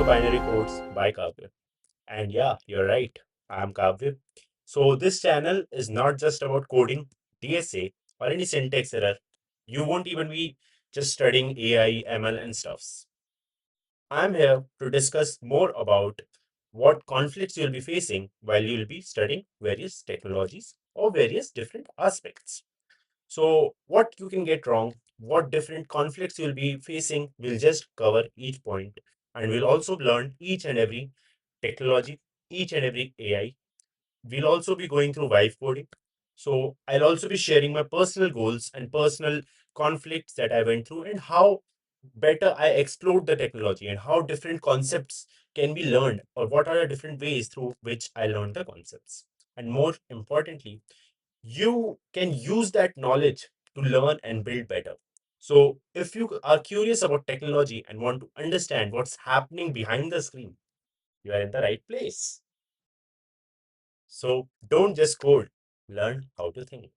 Binary Codes by Kavya. And yeah, you're right. I'm Kavya. So this channel is not just about coding, DSA, or any syntax error. You won't even be just studying AI, ML, and stuffs. I'm here to discuss more about what conflicts you'll be facing while you'll be studying various technologies or various different aspects. So, what you can get wrong, what different conflicts you'll be facing, we'll just cover each point, and we'll also learn each and every technology, each and every AI. We'll also be going through vibe coding. So, I'll also be sharing my personal goals and personal conflicts that I went through and how better I explored the technology and how different concepts can be learned, or what are the different ways through which I learned the concepts. And more importantly, you can use that knowledge to learn and build better. So, if you are curious about technology and want to understand what's happening behind the screen, you are in the right place. So, don't just code, learn how to think.